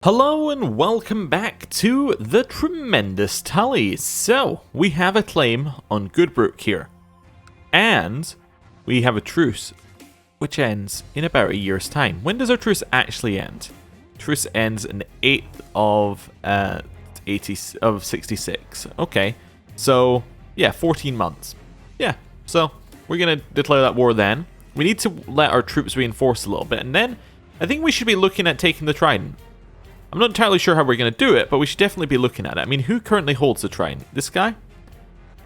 Hello and welcome back to the tremendous Tullys. So, we have a claim on Goodbrook here. And we have a truce, which ends in about a year's time. When does our truce actually end? Truce ends in the 8th of 66. Okay, so yeah, 14 months. Yeah, so we're going to declare that war then. We need to let our troops reinforce a little bit. And then I think we should be looking at taking the Trident. I'm not entirely sure how we're going to do it, but we should definitely be looking at it. I mean, who currently holds the Trident? This guy?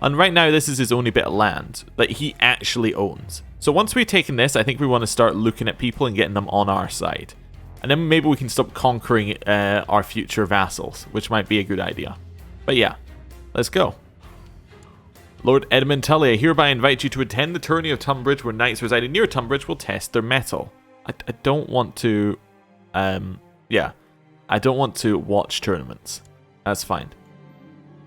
And right now, this is his only bit of land that he actually owns. So once we've taken this, I think we want to start looking at people and getting them on our side. And then maybe we can stop conquering our future vassals, which might be a good idea. But yeah, let's go. Lord Edmund Tully, I hereby invite you to attend the tourney of Tunbridge, where knights residing near Tunbridge will test their mettle. I don't want to... I don't want to watch tournaments. That's fine.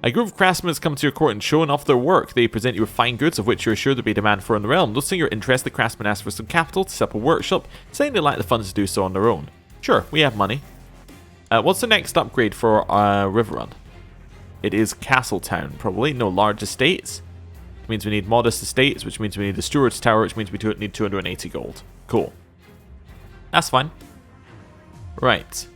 A group of craftsmen has come to your court and shown off their work. They present you with fine goods of which you are sure there will be demand for in the realm. Noticing your interest, the craftsmen ask for some capital to set up a workshop, saying they lack the funds to do so on their own. Sure, we have money. What's the next upgrade for Riverrun? It is Castletown, probably. No, large estates. Which means we need modest estates, which means we need the Steward's Tower, which means we need 280 gold. Cool. That's fine. Right.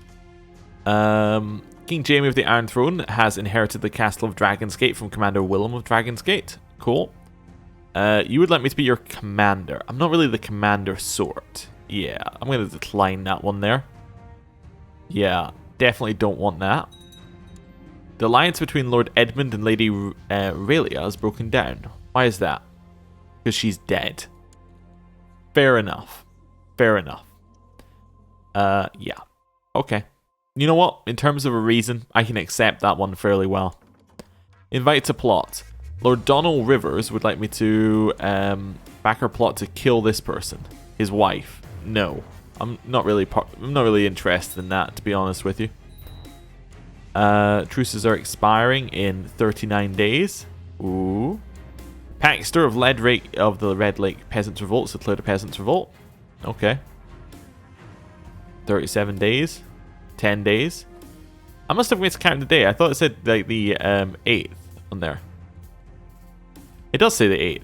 King Jamie of the Iron Throne has inherited the castle of Dragon's Gate from Commander Willem of Dragon's Gate. Cool. You would like me to be your commander. I'm not really the commander sort. Yeah, I'm going to decline that one there. Yeah, definitely don't want that. The alliance between Lord Edmund and Lady Raelia has broken down. Why is that? Because she's dead. Fair enough. Fair enough. Yeah. Okay. You know what? In terms of a reason, I can accept that one fairly well. Invite to plot. Lord Donald Rivers would like me to back our plot to kill this person, his wife. No, I'm not really interested in that, to be honest with you. Truces are expiring in 39 days. Ooh. Paxter of the Red Lake Peasants Revolt declared a Peasants Revolt. Okay. 37 days. 10 days. I must have miscounted the day. I thought it said like the 8th on there. It does say the 8th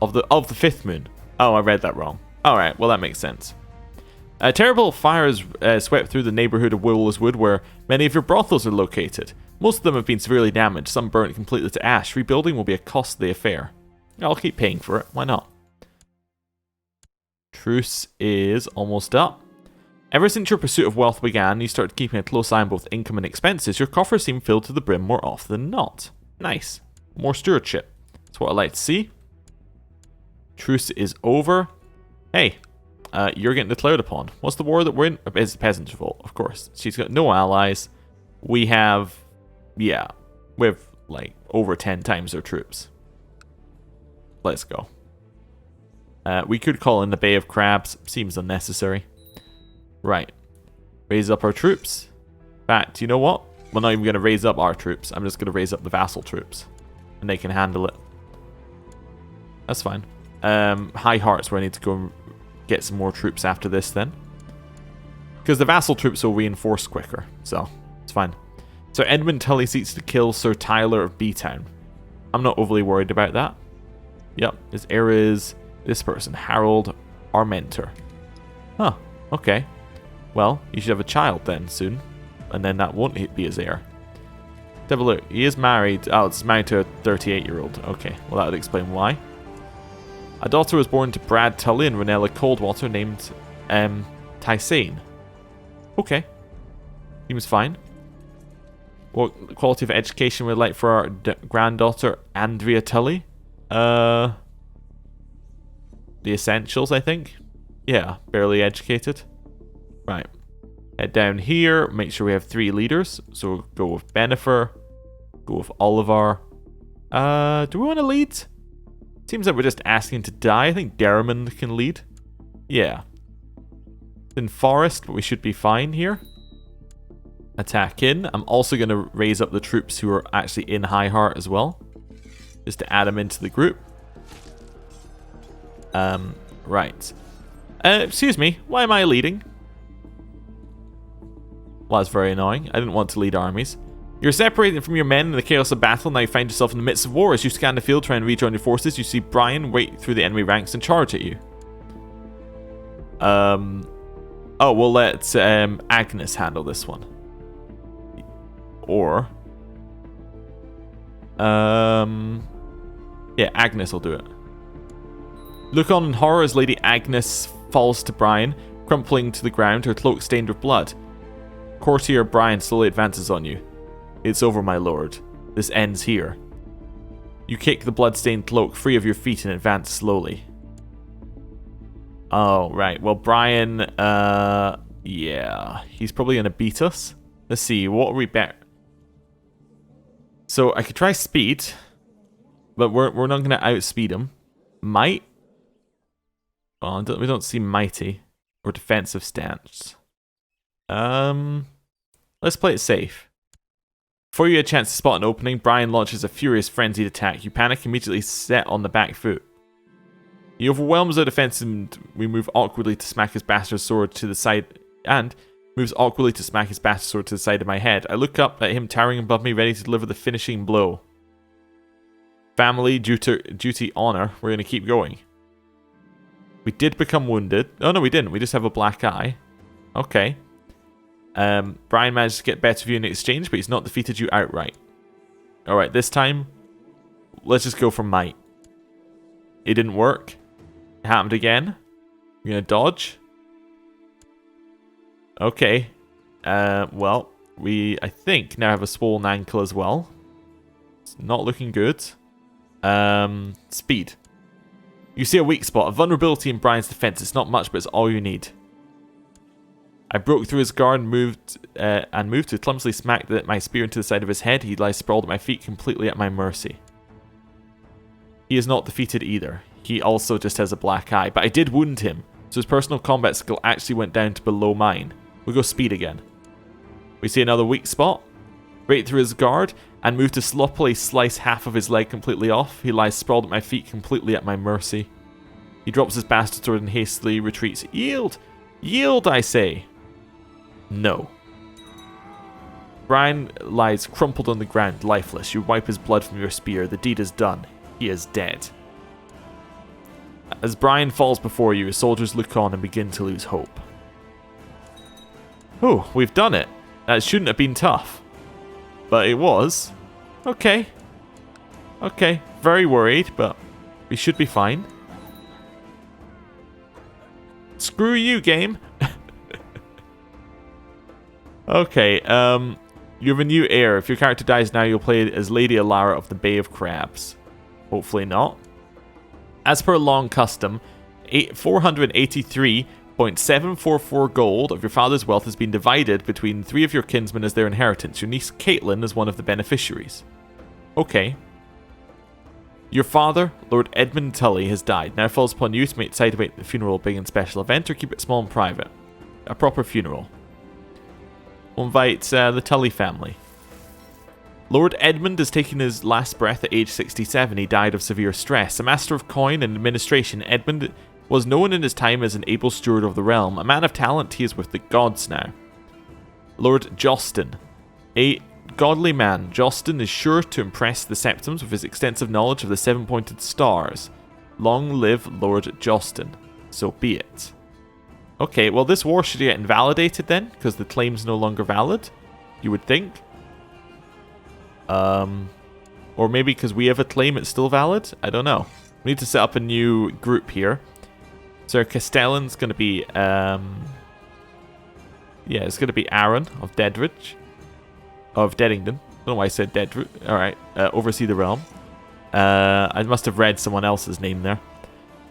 of the 5th moon. Oh, I read that wrong. All right, well that makes sense. Terrible fires swept through the neighborhood of Wood, where many of your brothels are located. Most of them have been severely damaged. Some burnt completely to ash. Rebuilding will be a costly affair. I'll keep paying for it. Why not? Truce is almost up. Ever since your pursuit of wealth began, you started keeping a close eye on both income and expenses. Your coffers seem filled to the brim more often than not. Nice. More stewardship. That's what I like to see. Truce is over. Hey, you're getting declared upon. What's the war that we're in? It's the Peasants' Revolt, of course. She's got no allies. We have, yeah, we have like over 10 times our troops. Let's go. We could call in the Bay of Crabs. Seems unnecessary. Right. Raise up our troops. In fact, you know what? We're not even going to raise up our troops. I'm just going to raise up the vassal troops. And they can handle it. That's fine. High Heart's where I need to go and get some more troops after this then. Because the vassal troops will reinforce quicker. So, it's fine. So Edmund Tully seeks to kill Sir Tyler of B-Town. I'm not overly worried about that. Yep. His heir is this person. Harold, our mentor. Huh. Okay. Well, you should have a child then soon, and then that won't be his heir. Let's have a look. He is married. Oh, it's married to a 38-year-old. Okay, well that would explain why. A daughter was born to Brad Tully and Ranella Coldwater, named Tysane. Okay, seems fine. What quality of education would like for our granddaughter Andrea Tully? The essentials, I think. Yeah, barely educated. Right. Head down here. Make sure we have 3 leaders. So we'll go with Benifer. Go with Oliver. Do we want to lead? Seems like we're just asking to die. I think Derrimond can lead. Yeah. In Forest, but we should be fine here. Attack in. I'm also going to raise up the troops who are actually in High Heart as well. Just to add them into the group. Right. Excuse me, why am I leading? Well, that's very annoying. I didn't want to lead armies. You're separated from your men in the chaos of battle. Now you find yourself in the midst of war. As you scan the field, try and rejoin your forces, you see Brian wait through the enemy ranks and charge at you. Oh, we'll let Agnes handle this one. Or... yeah, Agnes will do it. Look on in horror as Lady Agnes falls to Brian, crumpling to the ground, her cloak stained with blood. Courtier Brian slowly advances on you. It's over, my lord. This ends here. You kick the blood-stained cloak free of your feet and advance slowly. Oh, right. Well, Brian, yeah. He's probably going to beat us. Let's see, what are we better? So, I could try speed, but we're not going to outspeed him. Might? Oh, we don't see mighty or defensive stance. Let's play it safe. Before you get a chance to spot an opening, Brian launches a furious, frenzied attack. You panic, immediately set on the back foot. He overwhelms our defense and we move awkwardly to smack his bastard sword to the side, and moves awkwardly to smack his bastard sword to the side of my head. I look up at him towering above me, ready to deliver the finishing blow. Family, duty, honor. We're going to keep going. We did become wounded. Oh, no, we didn't. We just have a black eye. Okay. Brian managed to get better view in exchange, but he's not defeated you outright. Alright, this time, let's just go for might. It didn't work. It happened again. We're going to dodge. Okay. Well, we, I think, now have a swollen ankle as well. It's not looking good. Speed. You see a weak spot, a vulnerability in Brian's defense. It's not much, but it's all you need. I broke through his guard and moved to clumsily smack my spear into the side of his head. He lies sprawled at my feet, completely at my mercy. He is not defeated either. He also just has a black eye, but I did wound him, so his personal combat skill actually went down to below mine. We go speed again. We see another weak spot. Break through his guard and move to sloppily slice half of his leg completely off. He lies sprawled at my feet, completely at my mercy. He drops his bastard sword and hastily retreats. Yield! Yield, I say! No. Brian lies crumpled on the ground, lifeless. You wipe his blood from your spear. The deed is done. He is dead. As Brian falls before you, his soldiers look on and begin to lose hope. Oh, we've done it. That shouldn't have been tough. But it was. Okay. Okay. Very worried, but we should be fine. Screw you, game. Okay, you have a new heir. If your character dies now, you'll play as Lady Alara of the Bay of Crabs. Hopefully not. As per long custom, 483.744 gold of your father's wealth has been divided between 3 of your kinsmen as their inheritance. Your niece Catelyn is one of the beneficiaries. Okay. Your father, Lord Edmund Tully, has died. Now it falls upon you to decide to make the funeral big and special event or keep it small and private. A proper funeral. We'll invite the Tully family. Lord Edmund is taking his last breath at age 67. He died of severe stress. A master of coin and administration, Edmund was known in his time as an able steward of the realm. A man of talent, he is with the gods now. Lord Jostin. A godly man, Jostin is sure to impress the Septums with his extensive knowledge of the 7-pointed stars. Long live Lord Jostin. So be it. Okay, well this war should get invalidated then, because the claim's no longer valid, you would think. Or maybe because we have a claim it's still valid? I don't know. We need to set up a new group here. So Castellan's going to be, yeah, it's going to be Aaron of Deddington. I don't know why I said Deddridge. Alright, oversee the realm. I must have read someone else's name there.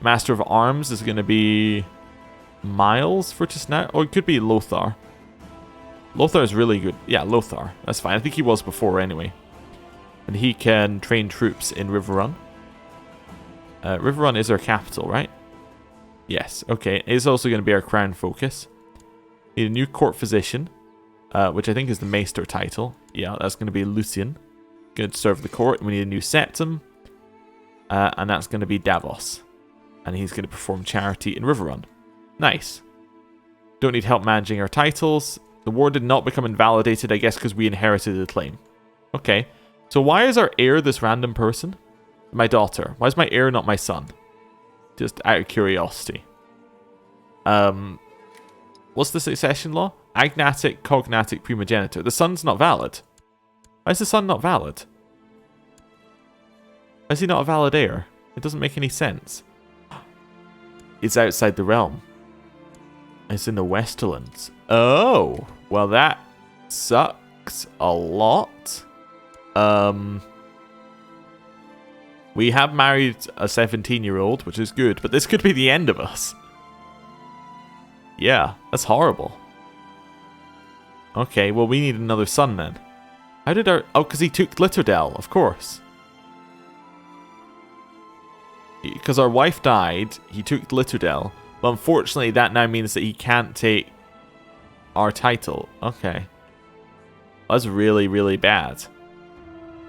Master of Arms is going to be Miles for just now. Or it could be Lothar. Lothar is really good. Yeah, Lothar. That's fine. I think he was before anyway. And he can train troops in Riverrun. Riverrun is our capital, right? Yes, okay. It is also going to be our crown focus. Need a new court physician, which I think is the Maester title. Yeah, that's going to be Lucian. Going to serve the court. We need a new septum. And that's going to be Davos. And he's going to perform charity in Riverrun. Nice. Don't need help managing our titles. The war did not become invalidated, I guess, because we inherited the claim. Okay. So why is our heir this random person? My daughter. Why is my heir not my son? Just out of curiosity. What's the succession law? Agnatic, cognatic, primogenitor. The son's not valid. Why is the son not valid? Why is he not a valid heir? It doesn't make any sense. It's outside the realm. It's in the Westerlands. Oh, well that sucks a lot. We have married a 17-year-old, which is good, but this could be the end of us. Yeah, that's horrible. Okay, well we need another son then. How did our... Oh, because he took Litterdale, of course. Because our wife died, he took Litterdale. But unfortunately, that now means that he can't take our title. Okay. That's really, really bad.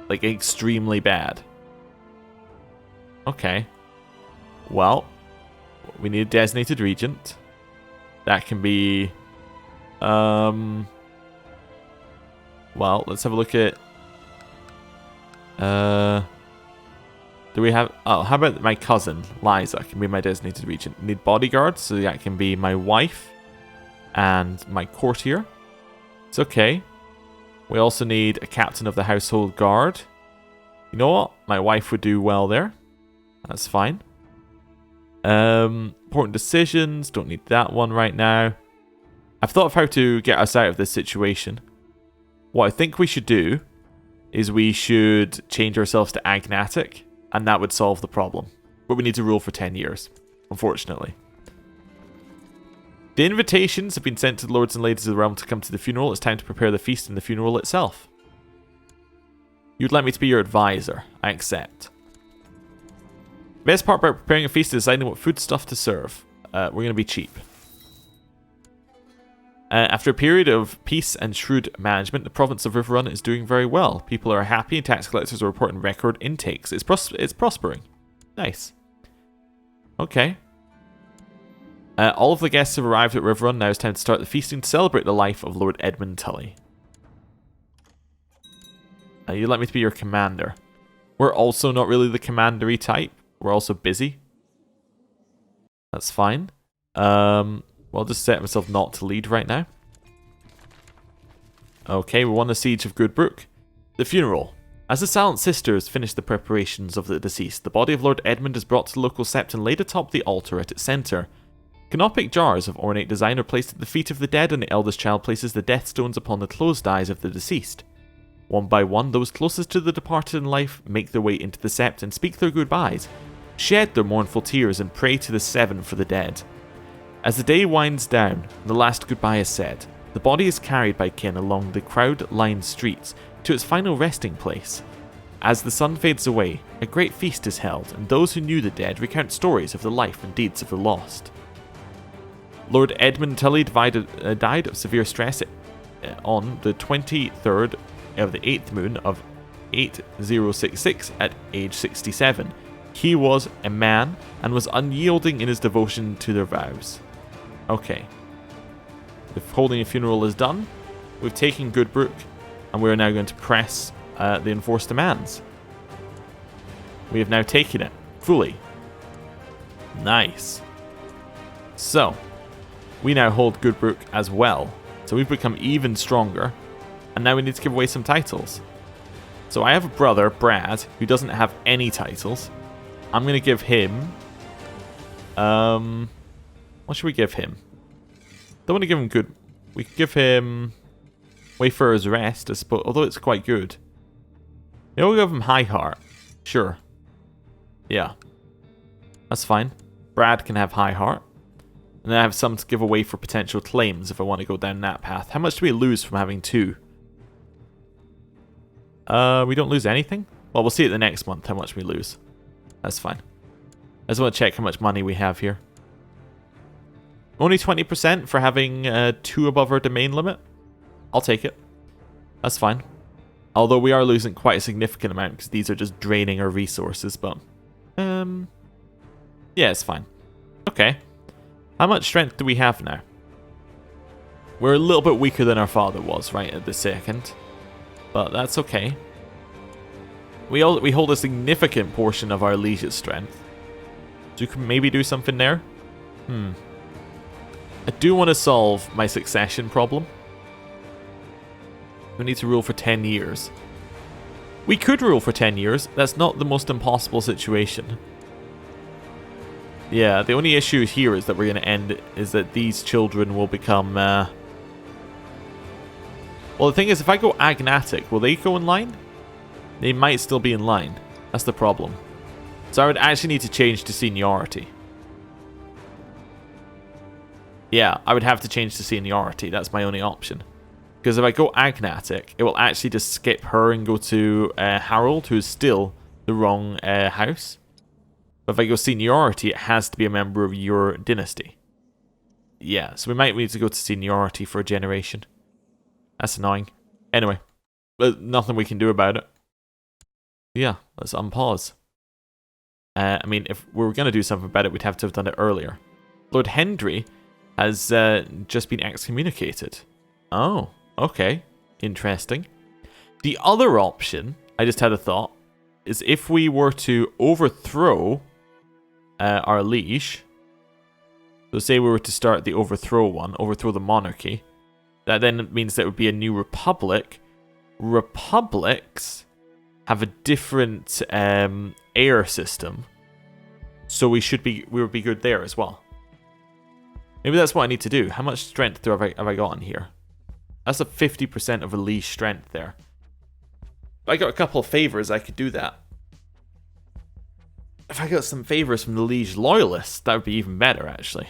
Like, extremely bad. Okay. Well, we need a designated regent. That can be... Well, let's have a look at... Do we have... Oh, how about my cousin, Liza, can be my designated regent. Need bodyguards, so that can be my wife and my courtier. It's okay. We also need a captain of the household guard. You know what? My wife would do well there. That's fine. Important decisions. Don't need that one right now. I've thought of how to get us out of this situation. What I think we should do is we should change ourselves to agnatic. And that would solve the problem. But we need to rule for 10 years, unfortunately. The invitations have been sent to the lords and ladies of the realm to come to the funeral. It's time to prepare the feast and the funeral itself. You'd like me to be your advisor. I accept. Best part about preparing a feast is deciding what foodstuff to serve. We're going to be cheap. After a period of peace and shrewd management, the province of Riverrun is doing very well. People are happy and tax collectors are reporting record intakes. It's prospering. Nice. Okay. All of the guests have arrived at Riverrun. Now it's time to start the feasting to celebrate the life of Lord Edmund Tully. You'd like me to be your commander. We're also not really the commandery type. We're also busy. That's fine. Well, I'll just set myself not to lead right now. Okay, we won the siege of Goodbrook. The funeral. As the Silent Sisters finish the preparations of the deceased, the body of Lord Edmund is brought to the local sept and laid atop the altar at its centre. Canopic jars of ornate design are placed at the feet of the dead, and the eldest child places the death stones upon the closed eyes of the deceased. One by one, those closest to the departed in life make their way into the sept and speak their goodbyes, shed their mournful tears, and pray to the seven for the dead. As the day winds down, the last goodbye is said. The body is carried by kin along the crowd-lined streets to its final resting place. As the sun fades away, a great feast is held, and those who knew the dead recount stories of the life and deeds of the lost. Lord Edmund Tully died of severe stress on the 23rd of the 8th moon of 8066 at age 67. He was a man and was unyielding in his devotion to their vows. Okay. The holding a funeral is done. We've taken Goodbrook, and we are now going to press the enforced demands. We have now taken it fully. Nice. So, we now hold Goodbrook as well. So we've become even stronger. And now we need to give away some titles. So I have a brother, Brad, who doesn't have any titles. I'm going to give him... what should we give him? Don't want to give him good... We could give him... Wayfarer's Rest, I suppose, although it's quite good. Yeah, we'll give him High Heart. Sure. Yeah. That's fine. Brad can have High Heart. And then I have some to give away for potential claims if I want to go down that path. How much do we lose from having two? We don't lose anything? Well, we'll see at the next month how much we lose. That's fine. I just want to check how much money we have here. Only 20% for having 2 above our domain limit? I'll take it. That's fine. Although we are losing quite a significant amount because these are just draining our resources, but... yeah, it's fine. Okay. How much strength do we have now? We're a little bit weaker than our father was right at this second. But that's okay. We hold a significant portion of our liege's strength. So you can maybe do something there. I do want to solve my succession problem. We need to rule for 10 years. We could rule for 10 years. That's not the most impossible situation. Yeah, the only issue here is that we're going to end is that these children will become... Well, the thing is, if I go agnatic, will they go in line? They might still be in line. That's the problem. So I would actually need to change to seniority. Yeah, I would have to change to seniority. That's my only option. Because if I go agnatic, it will actually just skip her and go to Harold, who is still the wrong house. But if I go seniority, it has to be a member of your dynasty. Yeah, so we might need to go to seniority for a generation. That's annoying. Anyway, there's nothing we can do about it. Yeah, let's unpause. I mean, if we were going to do something about it, we'd have to have done it earlier. Lord Hendry has just been excommunicated. Oh, okay. Interesting. The other option, I just had a thought, is if we were to overthrow our liege. So say we were to start the overthrow the monarchy. That then means that it would be a new republic. Republics have a different heir system. So we would be good there as well. Maybe that's what I need to do. How much strength have I got in here? That's a 50% of a liege strength there. If I got a couple of favors, I could do that. If I got some favors from the liege loyalists, that would be even better, actually.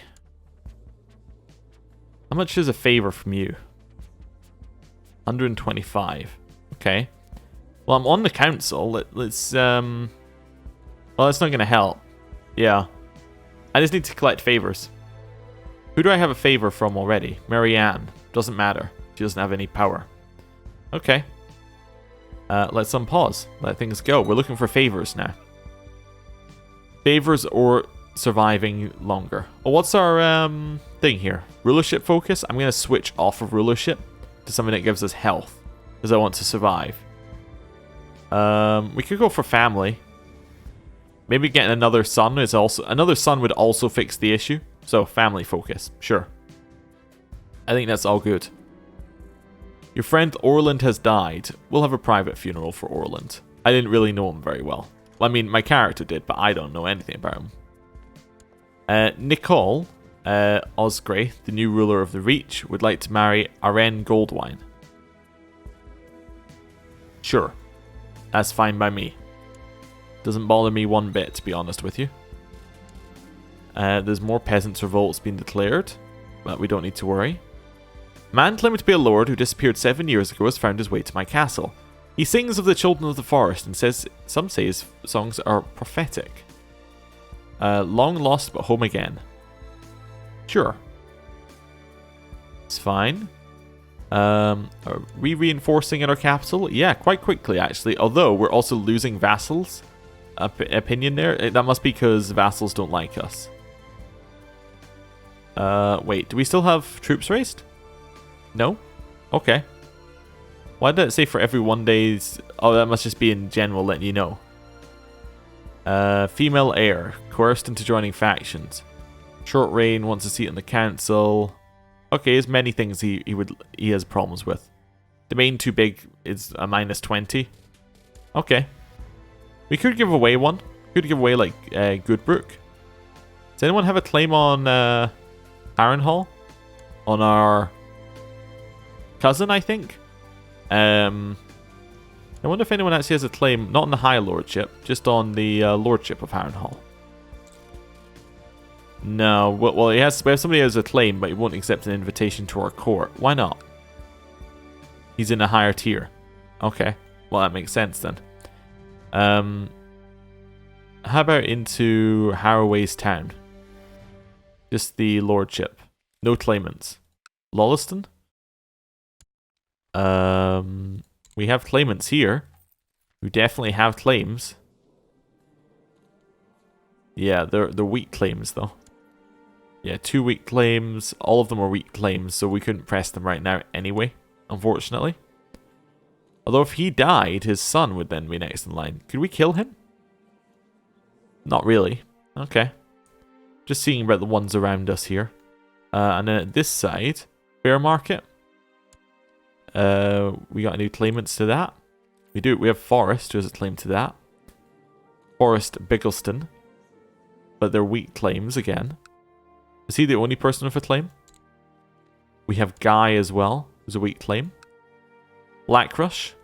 How much is a favor from you? 125. Okay. Well, I'm on the council. Let's well, that's not going to help. Yeah. I just need to collect favors. Who do I have a favor from already? Marianne. Doesn't matter. She doesn't have any power. Okay. Let's unpause. Let things go. We're looking for favors now. Favors or surviving longer. Well, what's our thing here? Rulership focus? I'm going to switch off of rulership to something that gives us health. Because I want to survive. We could go for family. Maybe getting another son is also... Another son would also fix the issue. So, family focus. Sure. I think that's all good. Your friend Orland has died. We'll have a private funeral for Orland. I didn't really know him very well. I mean, my character did, but I don't know anything about him. Nicole Osgrey, the new ruler of the Reach, would like to marry Aren Goldwine. Sure. That's fine by me. Doesn't bother me one bit, to be honest with you. There's more peasants' revolts being declared, but we don't need to worry. Man claiming to be a lord who disappeared 7 years ago has found his way to my castle. He sings of the children of the forest and says some say his songs are prophetic. Long lost but home again. Sure. It's fine. Are we reinforcing in our capital? Yeah, quite quickly actually. Although we're also losing vassals. Opinion there. That must be because vassals don't like us. Wait, do we still have troops raised? No? Okay. Why did it say for every 1 day's... Oh, that must just be in general letting you know. Female heir. Coerced into joining factions. Short reign, wants a seat on the council. Okay, there's many things he has problems with. The main too big is a -20. Okay. We could give away one. Could give away like Goodbrook. Does anyone have a claim on Harrenhal? On our cousin, I think? I wonder if anyone actually has a claim, not on the High Lordship, just on the Lordship of Harrenhal. No, well, we have somebody who has a claim, but he won't accept an invitation to our court. Why not? He's in a higher tier. Okay, well that makes sense then. How about into Harroway's town? Just the lordship. No claimants. Lolliston? We have claimants here. We definitely have claims. Yeah, they're weak claims though. Yeah, 2 weak claims. All of them are weak claims, so we couldn't press them right now anyway, unfortunately. Although if he died, his son would then be next in line. Could we kill him? Not really. Okay. Just seeing about the ones around us here. And then at this side, bear market. We got any claimants to that? We do. We have Forest, who has a claim to that. Forest Biggleston. But they're weak claims again. Is he the only person with a claim? We have Guy as well, who's a weak claim. Blackrush.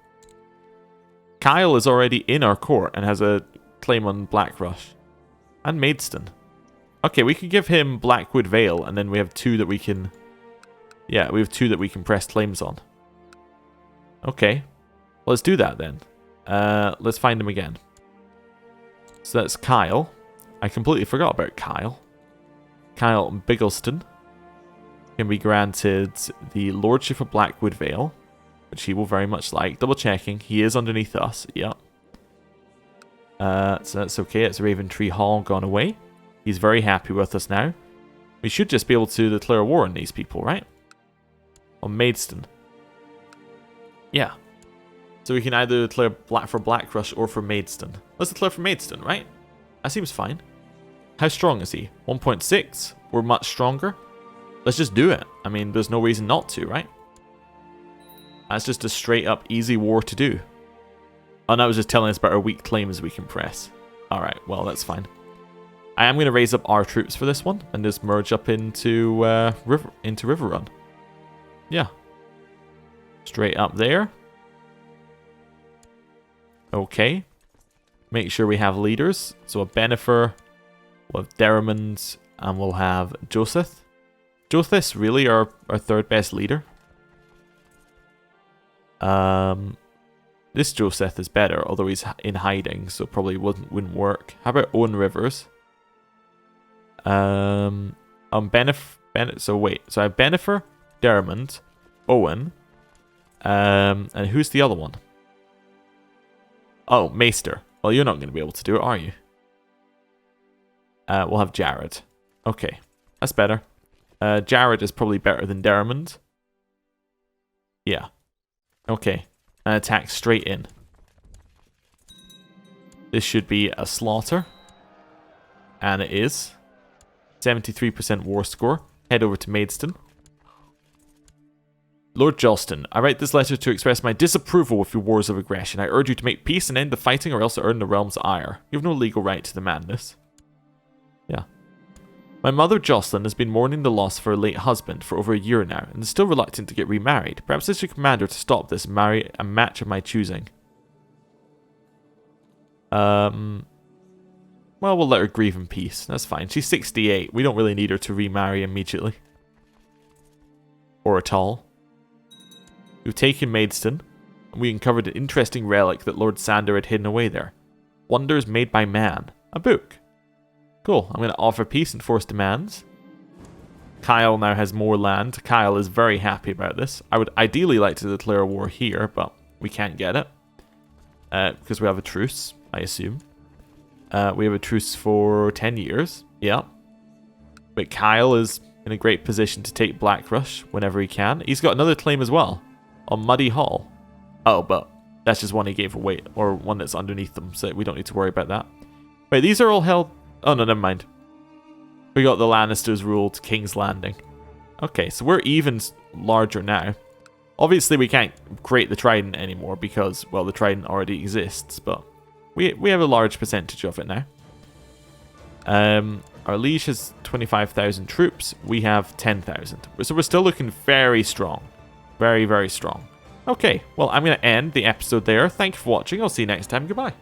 Kyle is already in our court and has a claim on Blackrush. And Maidstone. Okay, we could give him Blackwood Vale, and then we have 2 that we can... Yeah, we have 2 that we can press claims on. Okay. Well, let's do that then. Let's find him again. So that's Kyle. I completely forgot about Kyle. Kyle Biggleston can be granted the Lordship of Blackwood Vale, which he will very much like. Double checking. He is underneath us. Yep. So that's okay. It's Raventree Hall gone away. He's very happy with us now. We should just be able to declare war on these people, right? On Maidstone. Yeah. So we can either declare for Blackrush or for Maidstone. Let's declare for Maidstone, right? That seems fine. How strong is he? 1.6? We're much stronger. Let's just do it. I mean, there's no reason not to, right? That's just a straight up easy war to do. Oh, no, it was just telling us about our weak claims we can press. Alright, well, that's fine. I am going to raise up our troops for this one and just merge up into River Run. Yeah. Straight up there. Okay. Make sure we have leaders. So a Benifer, we'll have Derrimond, and we'll have Joseph. Jothis really our 3rd best leader. This Joseph is better, although he's in hiding, so probably wouldn't work. How about Owen Rivers? So I have Benifer, Derrimond, Owen, and who's the other one? Oh, Maester. Well, you're not going to be able to do it, are you? We'll have Jared. Okay, that's better. Jared is probably better than Derrimond. Yeah. Okay, and attack straight in. This should be a slaughter. And it is. 73% war score. Head over to Maidstone. Lord Jolston, I write this letter to express my disapproval with your wars of aggression. I urge you to make peace and end the fighting, or else to earn the realm's ire. You have no legal right to demand this. Yeah. My mother Jocelyn has been mourning the loss of her late husband for over a year now, and is still reluctant to get remarried. Perhaps I should command her to stop this and marry a match of my choosing. Well, we'll let her grieve in peace. That's fine. She's 68. We don't really need her to remarry immediately. Or at all. We've taken Maidstone, and we uncovered an interesting relic that Lord Sander had hidden away there. Wonders Made by Man. A book. Cool. I'm going to offer peace and force demands. Kyle now has more land. Kyle is very happy about this. I would ideally like to declare war here, but we can't get it. Because we have a truce, I assume. We have a truce for 10 years. Yeah. But Kyle is in a great position to take Blackrush whenever he can. He's got another claim as well. On Muddy Hall. Oh, but that's just one he gave away. Or one that's underneath them. So we don't need to worry about that. Wait, these are all held... Oh, no, never mind. We got the Lannisters ruled King's Landing. Okay, so we're even larger now. Obviously, we can't create the Trident anymore because, well, the Trident already exists. But we have a large percentage of it now. Our liege has 25,000 troops. We have 10,000. So we're still looking very strong. Very, very strong. Okay, well, I'm going to end the episode there. Thank you for watching. I'll see you next time. Goodbye.